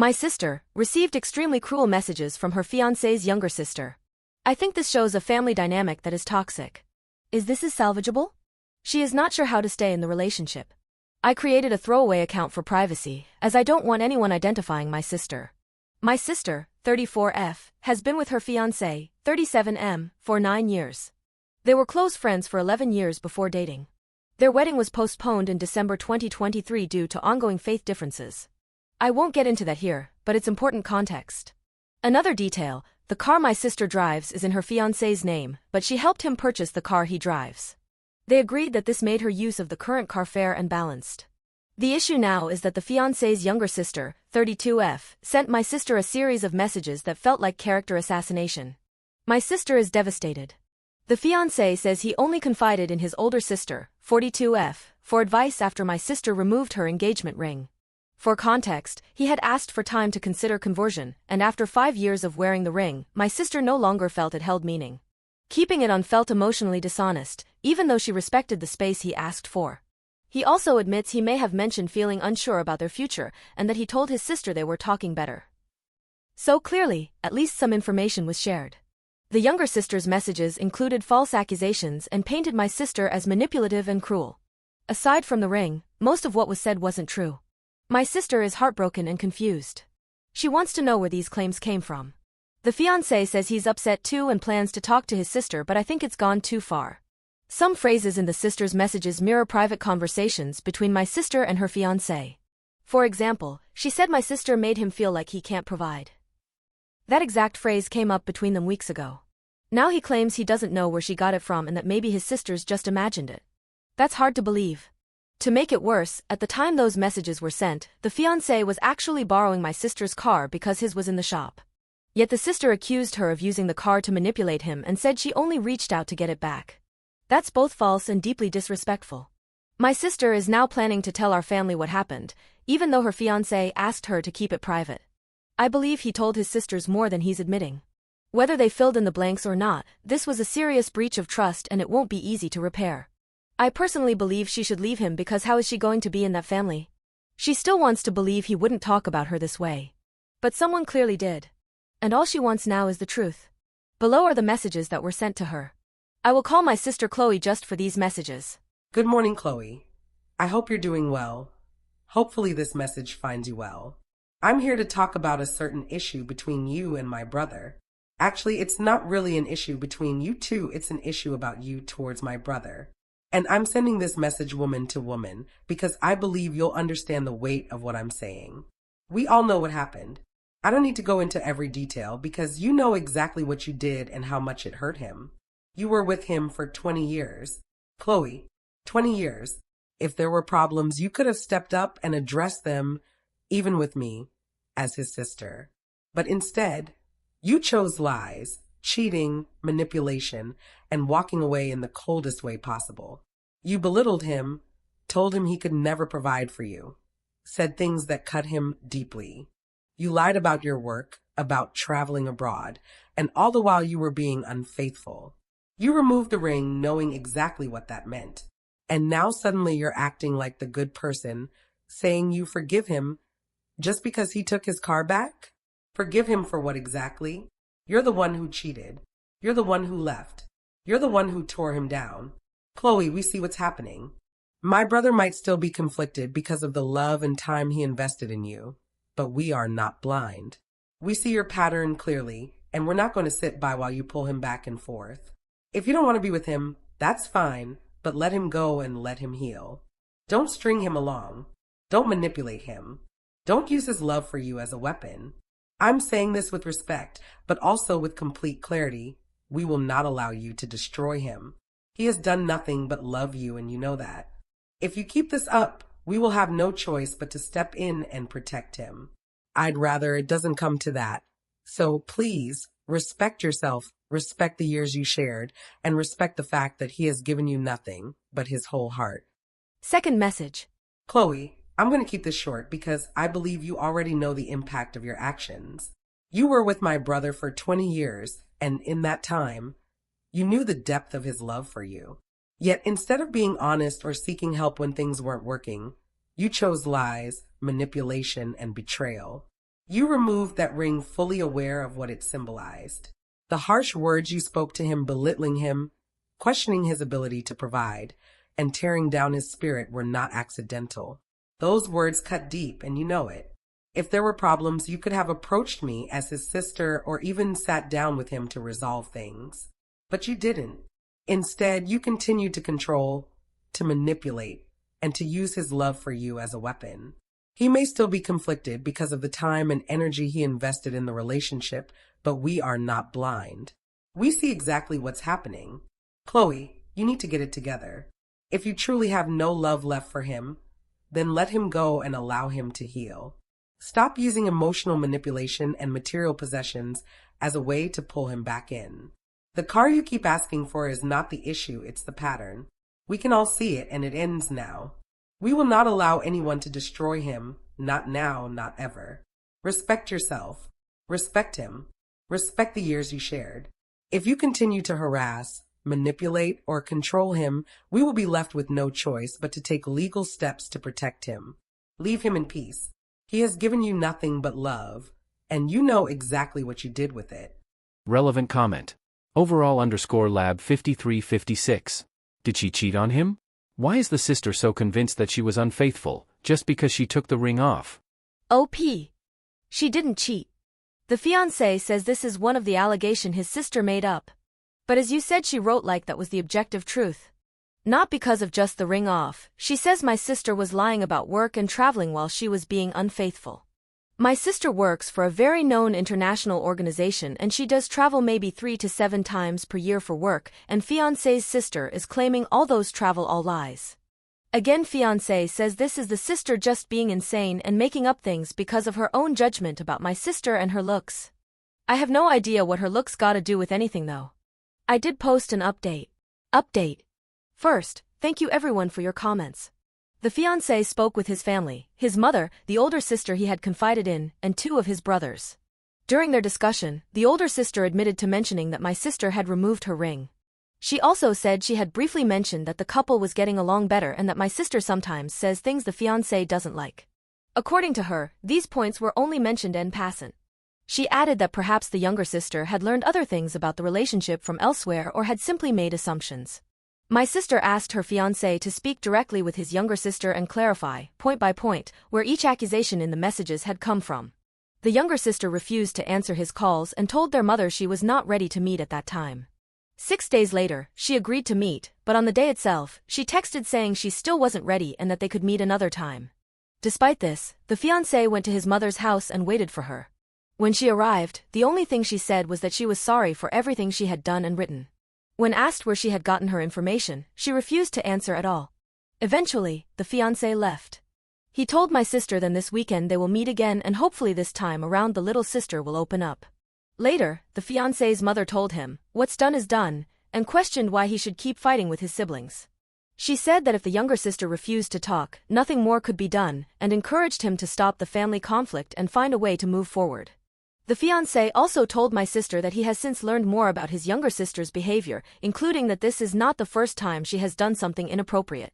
My sister received extremely cruel messages from her fiancé's younger sister. I think this shows a family dynamic that is toxic. Is this salvageable? She is not sure how to stay in the relationship. I created a throwaway account for privacy, as I don't want anyone identifying my sister. My sister, 34F, has been with her fiancé, 37M, for 9 years. They were close friends for 11 years before dating. Their wedding was postponed in December 2023 due to ongoing faith differences. I won't get into that here, but it's important context. Another detail, the car my sister drives is in her fiancé's name, but she helped him purchase the car he drives. They agreed that this made her use of the current car fair and balanced. The issue now is that the fiancé's younger sister, 32F, sent my sister a series of messages that felt like character assassination. My sister is devastated. The fiancé says he only confided in his older sister, 42F, for advice after my sister removed her engagement ring. For context, he had asked for time to consider conversion, and after 5 years of wearing the ring, my sister no longer felt it held meaning. Keeping it on felt emotionally dishonest, even though she respected the space he asked for. He also admits he may have mentioned feeling unsure about their future, and that he told his sister they were talking better. So clearly, at least some information was shared. The younger sister's messages included false accusations and painted my sister as manipulative and cruel. Aside from the ring, most of what was said wasn't true. My sister is heartbroken and confused. She wants to know where these claims came from. The fiancé says he's upset too and plans to talk to his sister, but I think it's gone too far. Some phrases in the sister's messages mirror private conversations between my sister and her fiancé. For example, she said my sister made him feel like he can't provide. That exact phrase came up between them weeks ago. Now he claims he doesn't know where she got it from and that maybe his sisters just imagined it. That's hard to believe. To make it worse, at the time those messages were sent, the fiancé was actually borrowing my sister's car because his was in the shop. Yet the sister accused her of using the car to manipulate him and said she only reached out to get it back. That's both false and deeply disrespectful. My sister is now planning to tell our family what happened, even though her fiancé asked her to keep it private. I believe he told his sisters more than he's admitting. Whether they filled in the blanks or not, this was a serious breach of trust and it won't be easy to repair. I personally believe she should leave him because how is she going to be in that family? She still wants to believe he wouldn't talk about her this way. But someone clearly did. And all she wants now is the truth. Below are the messages that were sent to her. I will call my sister Chloe just for these messages. Good morning, Chloe. I hope you're doing well. Hopefully this message finds you well. I'm here to talk about a certain issue between you and my brother. Actually, it's not really an issue between you two, it's an issue about you towards my brother. And I'm sending this message woman to woman because I believe you'll understand the weight of what I'm saying. We all know what happened. I don't need to go into every detail because you know exactly what you did and how much it hurt him. You were with him for 20 years. Chloe, 20 years. If there were problems, you could have stepped up and addressed them, even with me, as his sister. But instead, you chose lies, cheating, manipulation, and walking away in the coldest way possible. You belittled him, told him he could never provide for you, said things that cut him deeply. You lied about your work, about traveling abroad, and all the while you were being unfaithful. You removed the ring knowing exactly what that meant. And now suddenly you're acting like the good person, saying you forgive him just because he took his car back? Forgive him for what exactly? You're the one who cheated. You're the one who left. You're the one who tore him down. Chloe, we see what's happening. My brother might still be conflicted because of the love and time he invested in you, but we are not blind. We see your pattern clearly, and we're not going to sit by while you pull him back and forth. If you don't want to be with him, that's fine, but let him go and let him heal. Don't string him along. Don't manipulate him. Don't use his love for you as a weapon. I'm saying this with respect, but also with complete clarity. We will not allow you to destroy him. He has done nothing but love you, and you know that. If you keep this up, we will have no choice but to step in and protect him. I'd rather it doesn't come to that. So please, respect yourself, respect the years you shared, and respect the fact that he has given you nothing but his whole heart. Second message. Chloe, I'm going to keep this short because I believe you already know the impact of your actions. You were with my brother for 20 years, and in that time, you knew the depth of his love for you. Yet instead of being honest or seeking help when things weren't working, you chose lies, manipulation, and betrayal. You removed that ring fully aware of what it symbolized. The harsh words you spoke to him, belittling him, questioning his ability to provide, and tearing down his spirit were not accidental. Those words cut deep, and you know it. If there were problems, you could have approached me as his sister or even sat down with him to resolve things. But you didn't. Instead, you continued to control, to manipulate, and to use his love for you as a weapon. He may still be conflicted because of the time and energy he invested in the relationship, but we are not blind. We see exactly what's happening. Chloe, you need to get it together. If you truly have no love left for him, then let him go and allow him to heal. Stop using emotional manipulation and material possessions as a way to pull him back in. The car you keep asking for is not the issue, it's the pattern. We can all see it, and it ends now. We will not allow anyone to destroy him, not now, not ever. Respect yourself. Respect him. Respect the years you shared. If you continue to harass, manipulate, or control him, we will be left with no choice but to take legal steps to protect him. Leave him in peace. He has given you nothing but love, and you know exactly what you did with it. Relevant comment. Overall_lab 5356. Did she cheat on him? Why is the sister so convinced that she was unfaithful, just because she took the ring off? OP. She didn't cheat. The fiancé says this is one of the allegations his sister made up. But as you said, she wrote like that was the objective truth. Not because of just the ring off. She says my sister was lying about work and traveling while she was being unfaithful. My sister works for a very known international organization and she does travel maybe 3 to 7 times per year for work, and fiancé's sister is claiming all those travel all lies. Again, fiancé says this is the sister just being insane and making up things because of her own judgment about my sister and her looks. I have no idea what her looks gotta do with anything though. I did post an update. First, thank you everyone for your comments. The fiancé spoke with his family, his mother, the older sister he had confided in, and 2 of his brothers. During their discussion, the older sister admitted to mentioning that my sister had removed her ring. She also said she had briefly mentioned that the couple was getting along better and that my sister sometimes says things the fiancé doesn't like. According to her, these points were only mentioned en passant. She added that perhaps the younger sister had learned other things about the relationship from elsewhere or had simply made assumptions. My sister asked her fiancé to speak directly with his younger sister and clarify, point by point, where each accusation in the messages had come from. The younger sister refused to answer his calls and told their mother she was not ready to meet at that time. 6 days later, she agreed to meet, but on the day itself, she texted saying she still wasn't ready and that they could meet another time. Despite this, the fiancé went to his mother's house and waited for her. When she arrived, the only thing she said was that she was sorry for everything she had done and written. When asked where she had gotten her information, she refused to answer at all. Eventually, the fiancé left. He told my sister then this weekend they will meet again and hopefully this time around the little sister will open up. Later, the fiancé's mother told him, what's done is done, and questioned why he should keep fighting with his siblings. She said that if the younger sister refused to talk, nothing more could be done, and encouraged him to stop the family conflict and find a way to move forward. The fiancé also told my sister that he has since learned more about his younger sister's behavior, including that this is not the first time she has done something inappropriate.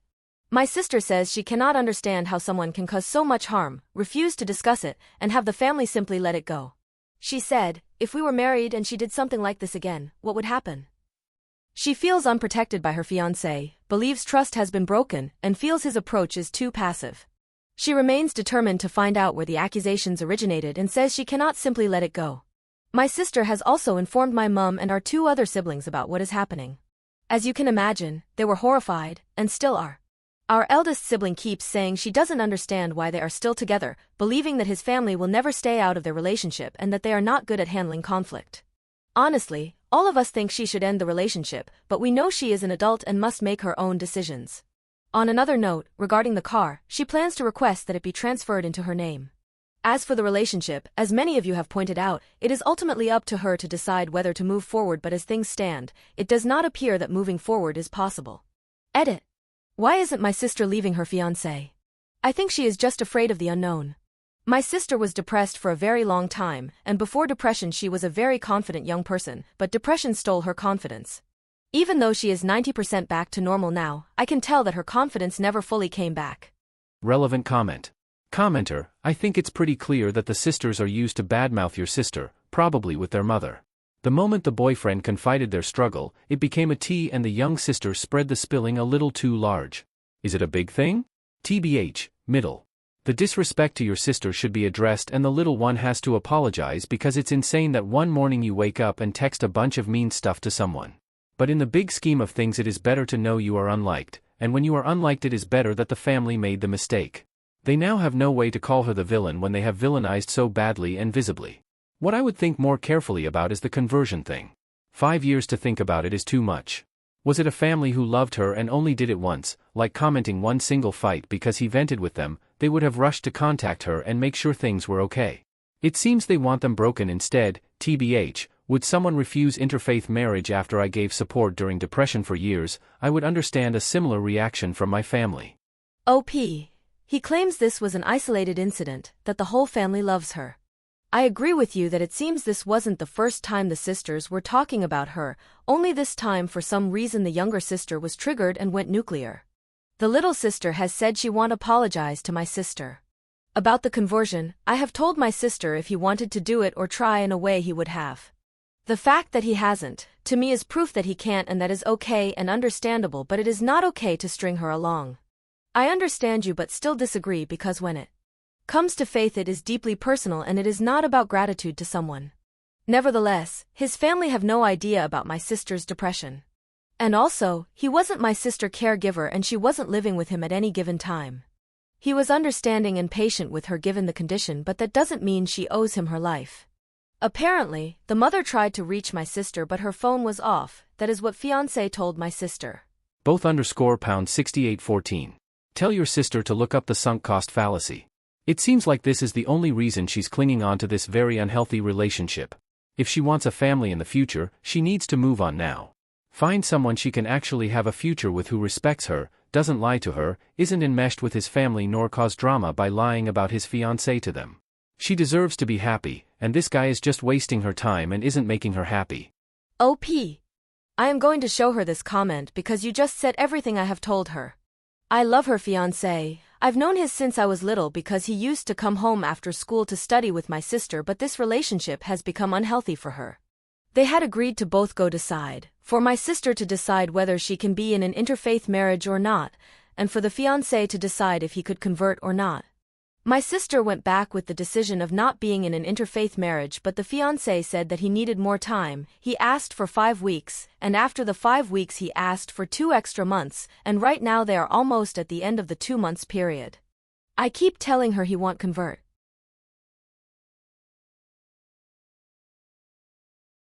My sister says she cannot understand how someone can cause so much harm, refuse to discuss it, and have the family simply let it go. She said, if we were married and she did something like this again, what would happen? She feels unprotected by her fiancé, believes trust has been broken, and feels his approach is too passive. She remains determined to find out where the accusations originated and says she cannot simply let it go. My sister has also informed my mum and our 2 other siblings about what is happening. As you can imagine, they were horrified, and still are. Our eldest sibling keeps saying she doesn't understand why they are still together, believing that his family will never stay out of their relationship and that they are not good at handling conflict. Honestly, all of us think she should end the relationship, but we know she is an adult and must make her own decisions. On another note, regarding the car, she plans to request that it be transferred into her name. As for the relationship, as many of you have pointed out, it is ultimately up to her to decide whether to move forward, but as things stand, it does not appear that moving forward is possible. Edit. Why isn't my sister leaving her fiancé? I think she is just afraid of the unknown. My sister was depressed for a very long time, and before depression she was a very confident young person, but depression stole her confidence. Even though she is 90% back to normal now, I can tell that her confidence never fully came back. Relevant comment. Commenter, I think it's pretty clear that the sisters are used to badmouth your sister, probably with their mother. The moment the boyfriend confided their struggle, it became a tea and the young sister spread the spilling a little too large. Is it a big thing? TBH, middle. The disrespect to your sister should be addressed and the little one has to apologize because it's insane that one morning you wake up and text a bunch of mean stuff to someone. But in the big scheme of things it is better to know you are unliked, and when you are unliked it is better that the family made the mistake. They now have no way to call her the villain when they have villainized so badly and visibly. What I would think more carefully about is the conversion thing. 5 years to think about it is too much. Was it a family who loved her and only did it once, like commenting one single fight because he vented with them, they would have rushed to contact her and make sure things were okay. It seems they want them broken instead. TBH, would someone refuse interfaith marriage after I gave support during depression for years? I would understand a similar reaction from my family. OP. He claims this was an isolated incident, that the whole family loves her. I agree with you that it seems this wasn't the first time the sisters were talking about her, only this time for some reason the younger sister was triggered and went nuclear. The little sister has said she won't apologize to my sister. About the conversion, I have told my sister if he wanted to do it or try in a way he would have. The fact that he hasn't, to me is proof that he can't, and that is okay and understandable, but it is not okay to string her along. I understand you but still disagree because when it comes to faith it is deeply personal and it is not about gratitude to someone. Nevertheless, his family have no idea about my sister's depression. And also, he wasn't my sister caregiver and she wasn't living with him at any given time. He was understanding and patient with her given the condition, but that doesn't mean she owes him her life. Apparently, the mother tried to reach my sister but her phone was off, that is what Fiancé told my sister. Both _ 6814. Tell your sister to look up the sunk cost fallacy. It seems like this is the only reason she's clinging on to this very unhealthy relationship. If she wants a family in the future, she needs to move on now. Find someone she can actually have a future with who respects her, doesn't lie to her, isn't enmeshed with his family nor cause drama by lying about his fiancé to them. She deserves to be happy, and this guy is just wasting her time and isn't making her happy. OP. I am going to show her this comment because you just said everything I have told her. I love her fiancé. I've known his since I was little because he used to come home after school to study with my sister, but this relationship has become unhealthy for her. They had agreed to both go decide, for my sister to decide whether she can be in an interfaith marriage or not, and for the fiancé to decide if he could convert or not. My sister went back with the decision of not being in an interfaith marriage, but the fiancé said that he needed more time. He asked for 5 weeks, and after the 5 weeks he asked for 2 extra months, and right now they are almost at the end of the 2 months period. I keep telling her he won't convert.